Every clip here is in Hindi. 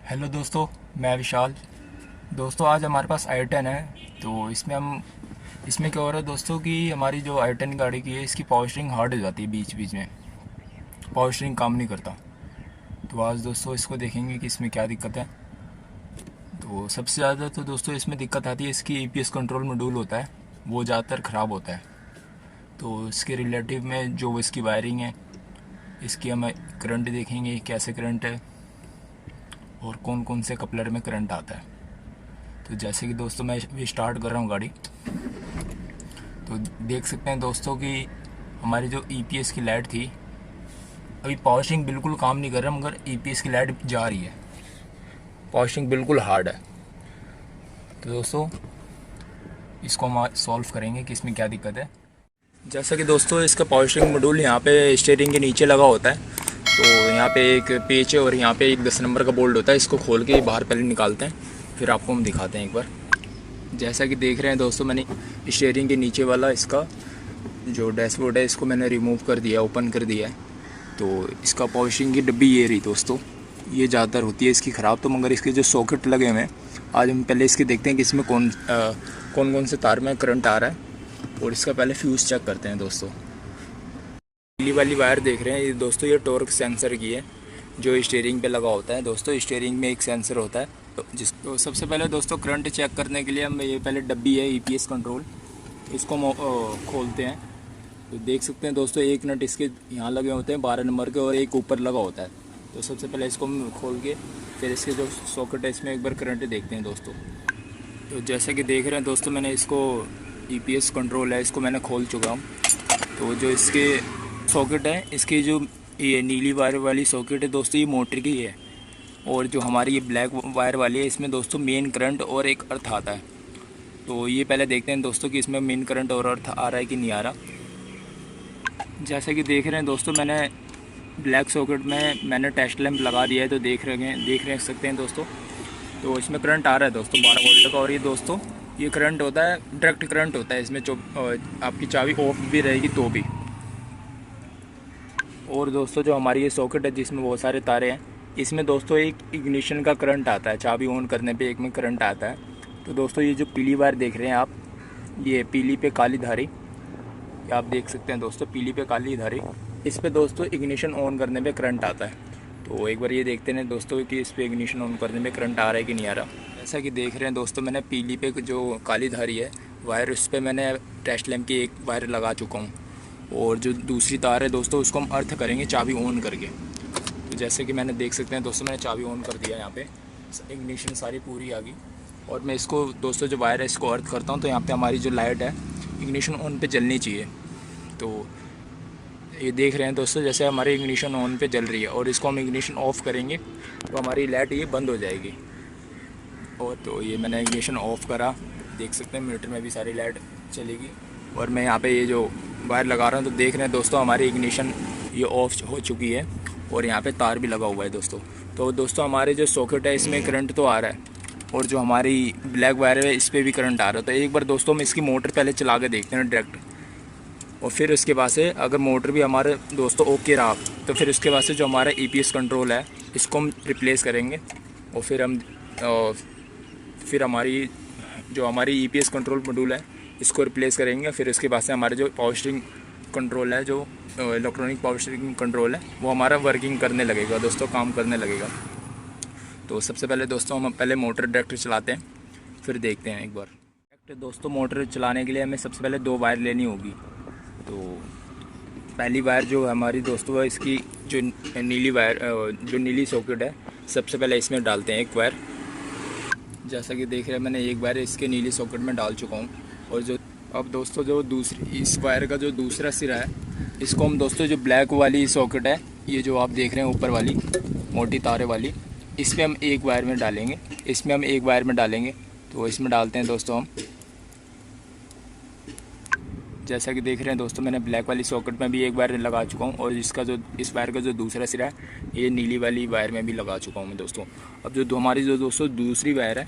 हेलो दोस्तों, मैं विशाल। दोस्तों आज हमारे पास i10 है। तो इसमें क्या हो रहा है दोस्तों कि हमारी जो i10 गाड़ी की है इसकी पावर स्टीयरिंग हार्ड हो जाती है, बीच बीच में पावर स्टीयरिंग काम नहीं करता। तो आज दोस्तों इसको देखेंगे कि इसमें क्या दिक्कत है। तो सबसे ज़्यादा तो दोस्तों इसमें दिक्कत आती है, इसकी ईपीएस कंट्रोल मॉड्यूल होता है वो ज़्यादातर ख़राब होता है। तो इसके रिलेटिव में जो इसकी वायरिंग है, इसकी हम करंट देखेंगे कैसे करंट है और कौन कौन से कपलर में करंट आता है। तो जैसे कि दोस्तों मैं अभी स्टार्ट कर रहा हूँ गाड़ी, तो देख सकते हैं दोस्तों कि हमारी जो ईपीएस की लाइट थी, अभी पावर स्टीयरिंग बिल्कुल काम नहीं कर रहा मगर ईपीएस की लाइट जा रही है। पावर स्टीयरिंग बिल्कुल हार्ड है। तो दोस्तों इसको हम सॉल्व करेंगे कि इसमें क्या दिक्कत है। जैसा कि दोस्तों इसका पावर स्टीयरिंग मॉड्यूल यहाँ पे स्टीयरिंग के नीचे लगा होता है। तो यहाँ पे एक पेच है और यहाँ पे एक 10 नंबर का बोल्ट होता है। इसको खोल के बाहर पहले निकालते हैं, फिर आपको हम दिखाते हैं एक बार। जैसा कि देख रहे हैं दोस्तों, मैंने स्टीयरिंग के नीचे वाला इसका जो डैशबोर्ड है इसको मैंने रिमूव कर दिया, ओपन कर दिया है। तो इसका पावर स्टीयरिंग की डब्बी ये रही दोस्तों, ये ज़्यादातर होती है इसकी ख़राब। तो मगर इसके जो सॉकेट लगे हुए हैं, आज हम पहले इसके देखते हैं कि इसमें कौन कौन से तार में करंट आ रहा है और इसका पहले फ्यूज़ चेक करते हैं दोस्तों। पीली वाली वायर देख रहे हैं ये दोस्तों, ये टॉर्क सेंसर की है जो स्टीयरिंग पे लगा होता है। दोस्तों स्टीयरिंग में एक सेंसर होता है तो सबसे पहले दोस्तों करंट चेक करने के लिए हम ये पहले डब्बी है ईपीएस कंट्रोल, इसको हम खोलते हैं। तो देख सकते हैं दोस्तों एक नट इसके यहाँ लगे होते हैं 12 नंबर के और एक ऊपर लगा होता है। तो सबसे पहले इसको हम खोल के फिर इसके जो सॉकेट है इसमें एक बार करंट देखते हैं दोस्तों। तो जैसा कि देख रहे हैं दोस्तों, मैंने इसको ईपीएस कंट्रोल है इसको मैंने खोल चुका हूँ। तो जो इसके सॉकेट है, इसकी जो ये नीली वायर वाली सॉकेट है दोस्तों, ये मोटर की है। और जो हमारी ये ब्लैक वायर वाली है इसमें दोस्तों मेन करंट और एक अर्थ आता है। तो ये पहले देखते हैं दोस्तों कि इसमें मेन करंट और अर्थ आ रहा है कि नहीं आ रहा। जैसा कि देख रहे हैं दोस्तों, मैंने ब्लैक सॉकेट में मैंने टेस्ट लैंप लगा दिया है। तो देख सकते हैं दोस्तों, तो इसमें करंट आ रहा है दोस्तों 12 वोल्ट का। और ये दोस्तों ये करंट होता है, डायरेक्ट करंट होता है इसमें। जो आपकी चाबी ऑफ भी रहेगी तो भी। और दोस्तों जो हमारी ये सॉकेट है जिसमें बहुत सारे तारे हैं, इसमें दोस्तों एक इग्निशन का करंट आता है। चाबी ऑन करने पे एक में करंट आता है। तो दोस्तों ये जो पीली वायर देख रहे हैं आप, ये पीली पे काली धारी, आप देख सकते हैं दोस्तों पीली पे काली धारी, इस पे दोस्तों इग्निशन ऑन करने पे करंट आता है। तो एक बार ये देखते हैं दोस्तों कि इस पे इग्निशन ऑन करने में करंट आ रहा है कि नहीं आ रहा। जैसा कि देख रहे हैं दोस्तों, मैंने पीली पे जो काली धारी है वायर, उस पर मैंने टेस्ट लैंप की एक वायर लगा चुका हूँ। और जो दूसरी तार है दोस्तों उसको हम अर्थ करेंगे चाबी ऑन करके। तो जैसे कि मैंने देख सकते हैं दोस्तों, मैंने चाबी ऑन कर दिया, यहाँ पे इग्निशन सारी पूरी आ गई। और मैं इसको दोस्तों जो वायर है इसको अर्थ करता हूँ। तो यहाँ पे हमारी जो लाइट है इग्निशन ऑन पे जलनी चाहिए। तो ये देख रहे हैं दोस्तों, जैसे हमारी इग्निशन ऑन पे जल रही है और इसको हम इग्निशन ऑफ़ करेंगे तो हमारी लाइट ये बंद हो जाएगी। और तो ये मैंने इग्निशन ऑफ़ करा, देख सकते हैं मीटर में भी सारी लाइट चलेगी। और मैं यहाँ पे ये जो वायर लगा रहा हूँ, तो देख रहे हैं दोस्तों हमारी इग्निशन ये ऑफ हो चुकी है और यहाँ पे तार भी लगा हुआ है दोस्तों। तो दोस्तों हमारे जो सॉकेट है इसमें करंट तो आ रहा है और जो हमारी ब्लैक वायर है इस पर भी करंट आ रहा है। तो एक बार दोस्तों हम इसकी मोटर पहले चला के देखते हैं डायरेक्ट, और फिर उसके बाद से अगर मोटर भी हमारे दोस्तों ओके रहा तो फिर उसके बाद से जो हमारा ईपीएस कंट्रोल है इसको हम रिप्लेस करेंगे। और फिर हमारी ईपीएस कंट्रोल मॉड्यूल है इसको रिप्लेस करेंगे। फिर उसके बाद से हमारे जो पावर स्टीयरिंग कंट्रोल है, जो इलेक्ट्रॉनिक पावर स्टीयरिंग कंट्रोल है, वो हमारा वर्किंग करने लगेगा दोस्तों, काम करने लगेगा। तो सबसे पहले दोस्तों हम पहले मोटर डायरेक्ट चलाते हैं, फिर देखते हैं एक बार। डायरेक्ट दोस्तों मोटर चलाने के लिए हमें सबसे पहले 2 वायर लेनी होगी। तो पहली वायर जो हमारी दोस्तों है, इसकी जो नीली वायर जो नीली सॉकेट है, सबसे पहले इसमें डालते हैं एक वायर। जैसा कि देख रहे हैं मैंने एक वायर इसके नीली सॉकेट में डाल चुका हूँ। और जो अब दोस्तों जो दूसरी इस वायर का जो दूसरा सिरा है, इसको हम दोस्तों जो ब्लैक वाली सॉकेट है, ये जो आप देख रहे हैं ऊपर वाली मोटी तारे वाली, इस पर हम एक वायर में डालेंगे। तो इसमें डालते हैं दोस्तों हम। जैसा कि देख रहे हैं दोस्तों, मैंने ब्लैक वाली सॉकेट में भी एक वायर लगा चुका हूँ और इसका जो इस वायर का जो दूसरा सिरा है ये नीली वाली वायर में भी लगा चुका हूँ मैं दोस्तों। अब जो हमारी जो दोस्तों दूसरी वायर है,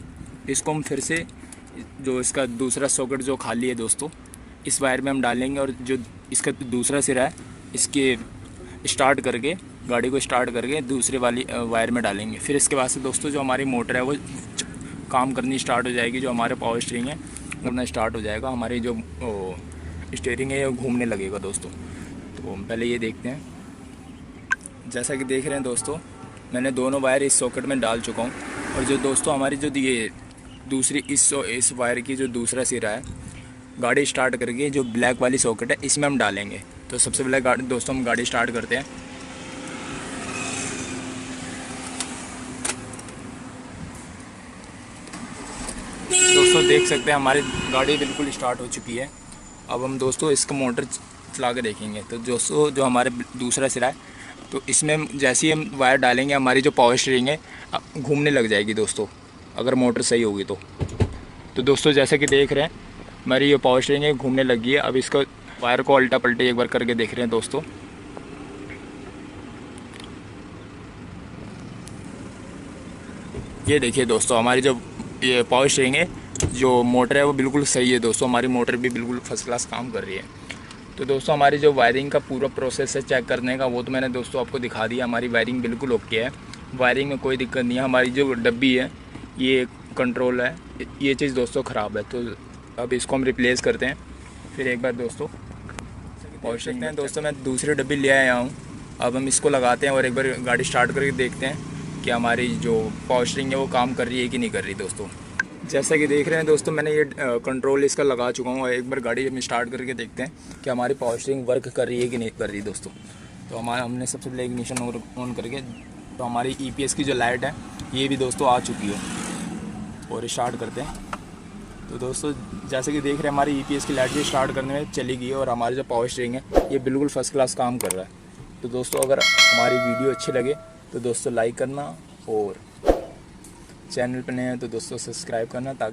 इसको हम फिर से जो इसका दूसरा सॉकेट जो खाली है दोस्तों, इस वायर में हम डालेंगे। और जो इसका दूसरा सिरा है स्टार्ट करके गाड़ी को स्टार्ट करके दूसरे वाली वायर में डालेंगे। फिर इसके बाद से दोस्तों जो हमारी मोटर है वो काम करनी स्टार्ट हो जाएगी। जो हमारे पावर स्टीयरिंग है घूमना स्टार्ट हो जाएगा, हमारी जो स्टीयरिंग है वो घूमने लगेगा दोस्तों। तो पहले ये देखते हैं। जैसा कि देख रहे हैं दोस्तों, मैंने दोनों वायर इस सॉकेट में डाल चुका हूँ। और जो दोस्तों हमारी जो ये दूसरी इस वायर की जो दूसरा सिरा है, गाड़ी स्टार्ट करके जो ब्लैक वाली सॉकेट है इसमें हम डालेंगे। तो सबसे पहले दोस्तों हम गाड़ी स्टार्ट करते हैं। दोस्तों देख सकते हैं हमारी गाड़ी बिल्कुल स्टार्ट हो चुकी है। अब हम दोस्तों इसका मोटर चला के देखेंगे। तो दोस्तों जो हमारे दूसरा सिरा है, तो इसमें जैसे ही हम वायर डालेंगे हमारी जो पावर स्टीयरिंग है घूमने लग जाएगी दोस्तों, अगर मोटर सही होगी तो। दोस्तों जैसे कि देख रहे हैं हमारी ये पावर स्टीयरिंग है घूमने लगी है। अब इसको वायर को उल्टा पलटे एक बार करके देख रहे हैं दोस्तों। ये देखिए दोस्तों हमारी जो ये पावर स्टीयरिंग है, जो मोटर है वो बिल्कुल सही है दोस्तों। हमारी मोटर भी बिल्कुल फर्स्ट क्लास काम कर रही है। तो दोस्तों हमारी जो वायरिंग का पूरा प्रोसेस है चेक करने का, वो तो मैंने दोस्तों आपको दिखा दिया। हमारी वायरिंग बिल्कुल ओके है, वायरिंग में कोई दिक्कत नहीं है। हमारी जो डब्बी है ये कंट्रोल है, ये चीज़ दोस्तों ख़राब है। तो अब इसको हम रिप्लेस करते हैं। फिर एक बार दोस्तों पहुँच सकते हैं दोस्तों, मैं दूसरी डब्बी ले आया हूँ। अब हम इसको लगाते हैं और एक बार गाड़ी स्टार्ट करके देखते हैं कि हमारी जो पावर स्टीयरिंग है वो काम कर रही है कि नहीं कर रही दोस्तों। जैसा कि देख रहे हैं दोस्तों, मैंने ये कंट्रोल इसका लगा चुका हूँ। एक बार गाड़ी हम स्टार्ट करके देखते हैं कि हमारी पावर स्टीयरिंग वर्क कर रही है कि नहीं कर रही दोस्तों। तो हमने सबसे पहले इग्निशन ऑन करके, तो हमारी EPS की जो लाइट है ये भी दोस्तों आ चुकी है। और स्टार्ट करते हैं। तो दोस्तों जैसे कि देख रहे हैं हमारी EPS की लाइट भी स्टार्ट करने में चली गई है और हमारी जो पावर स्टीयरिंग है ये बिल्कुल फर्स्ट क्लास काम कर रहा है। तो दोस्तों अगर हमारी वीडियो अच्छी लगे तो दोस्तों लाइक करना, और चैनल पर नए हैं तो दोस्तों सब्सक्राइब करना, ताकि